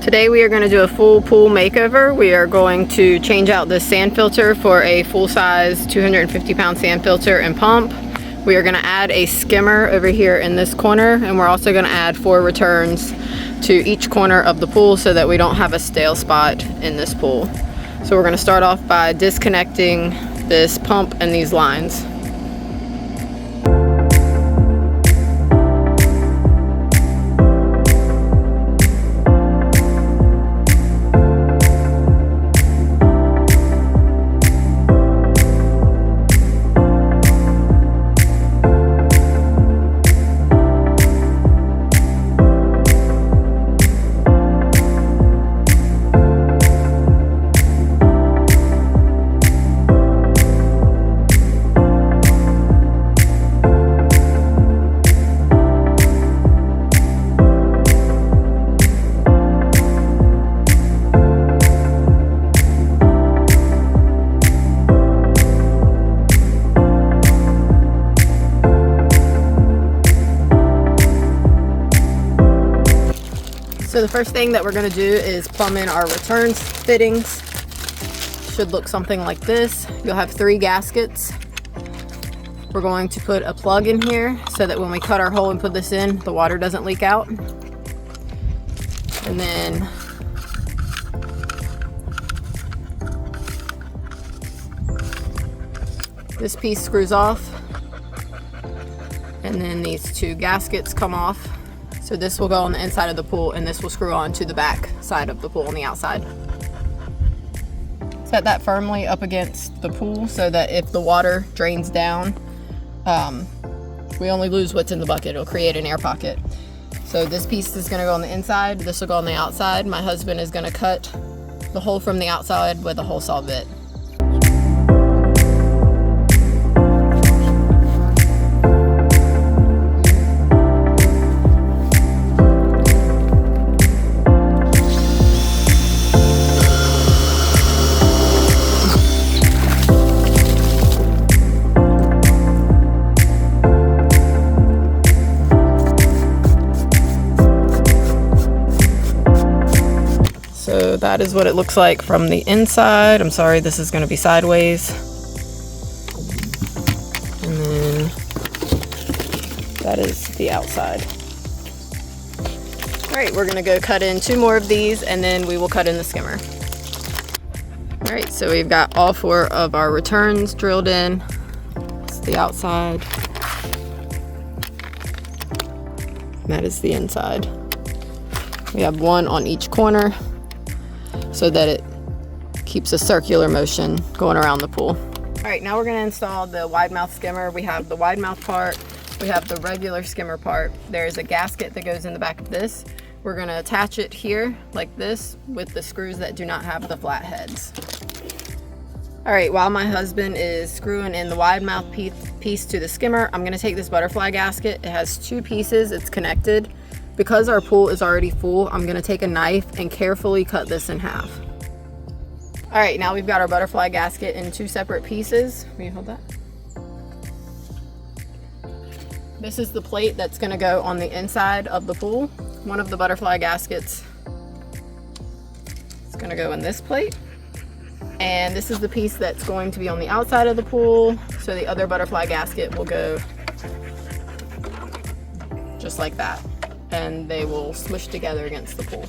Today we are going to do a full pool makeover. We are going to change out this sand filter for a full-size 250-pound sand filter and pump. We are going to add a skimmer over here in this corner, and we're also going to add 4 returns to each corner of the pool so that we don't have a stale spot in this pool. So we're going to start off by disconnecting this pump and these lines. So the first thing that we're going to do is plumb in our returns fittings. Should look something like this. You'll have 3 gaskets. We're going to put a plug in here so that when we cut our hole and put this in, the water doesn't leak out. And then this piece screws off, and then these 2 gaskets come off. So this will go on the inside of the pool, and this will screw on to the back side of the pool on the outside. Set that firmly up against the pool so that if the water drains down, we only lose what's in the bucket. It'll create an air pocket. So this piece is gonna go on the inside, this will go on the outside. My husband is gonna cut the hole from the outside with a hole saw bit. So that is what it looks like from the inside. I'm sorry, this is going to be sideways. And then that is the outside. All right, we're going to go cut in 2 more of these, and then we will cut in the skimmer. All right, so we've got all 4 of our returns drilled in. That's the outside. And that is the inside. We have 1 on each corner, so that it keeps a circular motion going around the pool. All right, now we're gonna install the wide mouth skimmer. We have the wide mouth part, we have the regular skimmer part. There's a gasket that goes in the back of this. We're gonna attach it here like this with the screws that do not have the flat heads. All right, while my husband is screwing in the wide mouth piece to the skimmer, I'm gonna take this butterfly gasket. It has 2 pieces, it's connected. Because our pool is already full, I'm gonna take a knife and carefully cut this in half. All right, now we've got our butterfly gasket in 2 separate pieces. Will you hold that? This is the plate that's gonna go on the inside of the pool. One of the butterfly gaskets is gonna go in this plate. And this is the piece that's going to be on the outside of the pool. So the other butterfly gasket will go just like that, and they will smush together against the pool.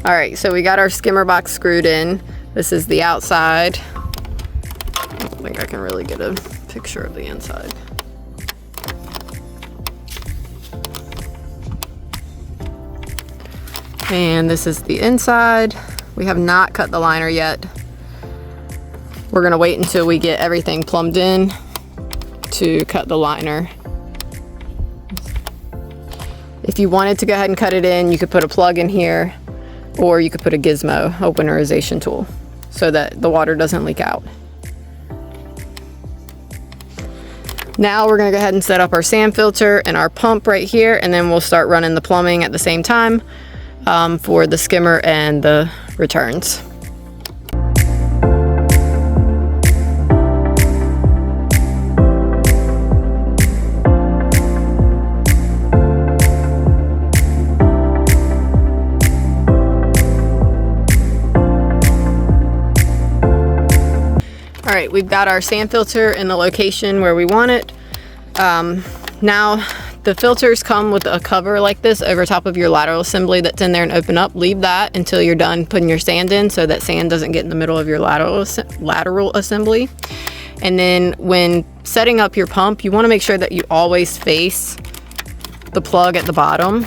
All right, so we got our skimmer box screwed in. This is the outside. I don't think I can really get a picture of the inside. And this is the inside. We have not cut the liner yet. We're gonna wait until we get everything plumbed in to cut the liner. If you wanted to go ahead and cut it in, you could put a plug in here, or you could put a gizmo, a winterization tool, so that the water doesn't leak out. Now we're gonna go ahead and set up our sand filter and our pump right here, and then we'll start running the plumbing at the same time for the skimmer and the returns. All right, we've got our sand filter in the location where we want it. Now the filters come with a cover like this over top of your lateral assembly that's in there and open up. Leave that until you're done putting your sand in, so that sand doesn't get in the middle of your lateral assembly. And then when setting up your pump, you want to make sure that you always face the plug at the bottom,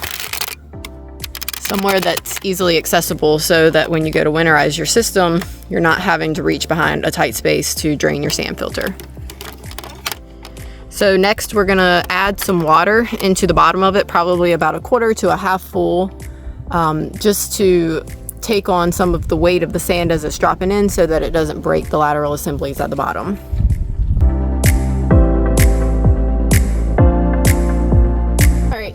somewhere that's easily accessible, so that when you go to winterize your system, you're not having to reach behind a tight space to drain your sand filter. So next we're gonna add some water into the bottom of it, probably about a quarter to a half full, just to take on some of the weight of the sand as it's dropping in, so that it doesn't break the lateral assemblies at the bottom.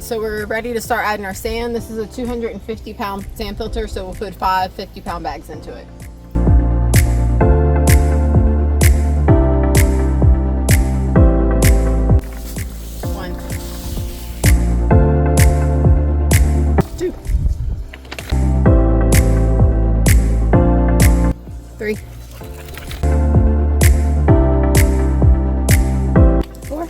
So we're ready to start adding our sand. This is a 250-pound sand filter, so we'll put 5 50-pound bags into it. 1, 2, 3, 4,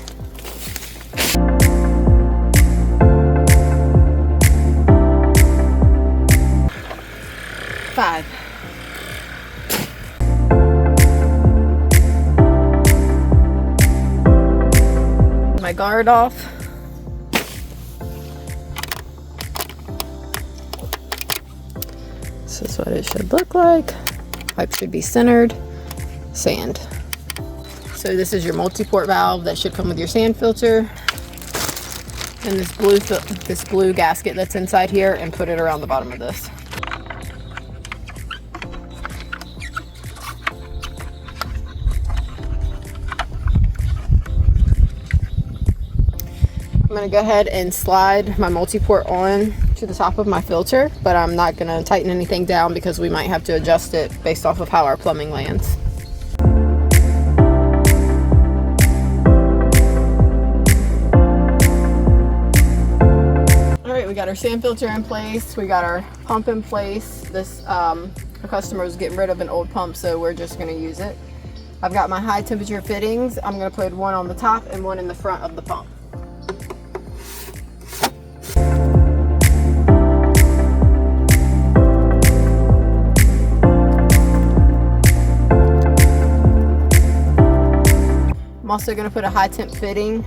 5. My guard off. This is what it should look like. Pipe should be centered. Sand. So this is your multi-port valve that should come with your sand filter. And this blue gasket that's inside here, and put it around the bottom of this. I'm going to go ahead and slide my multi-port on to the top of my filter, but I'm not going to tighten anything down because we might have to adjust it based off of how our plumbing lands. All right, we got our sand filter in place. We got our pump in place. This our customer was getting rid of an old pump, so we're just going to use it. I've got my high temperature fittings. I'm going to put one on the top and one in the front of the pump. I'm also going to put a high temp fitting,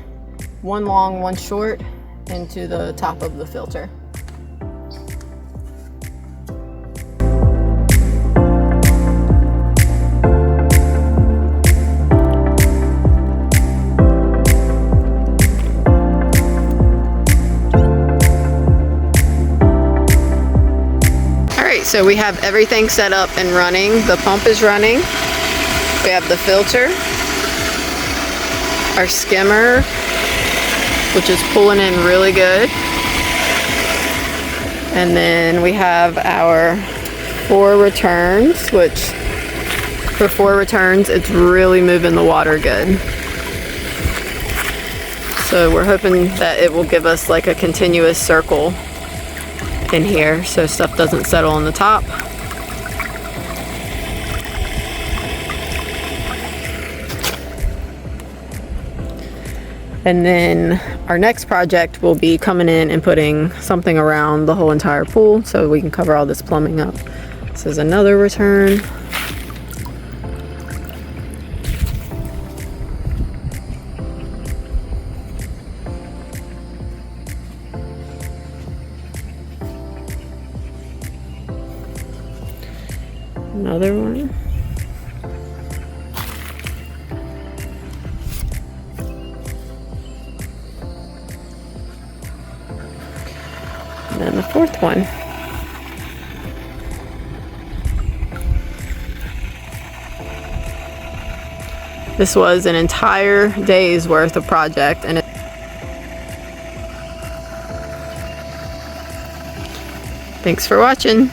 one long, one short, into the top of the filter. Alright, so we have everything set up and running. The pump is running. We have the filter, our skimmer, which is pulling in really good, and then we have our 4 returns, which for 4 returns it's really moving the water good. So we're hoping that it will give us like a continuous circle in here so stuff doesn't settle on the top. And then our next project will be coming in and putting something around the whole entire pool so we can cover all this plumbing up. This is another return. Another one. And then the fourth one. This was an entire day's worth of project, and thanks for watching.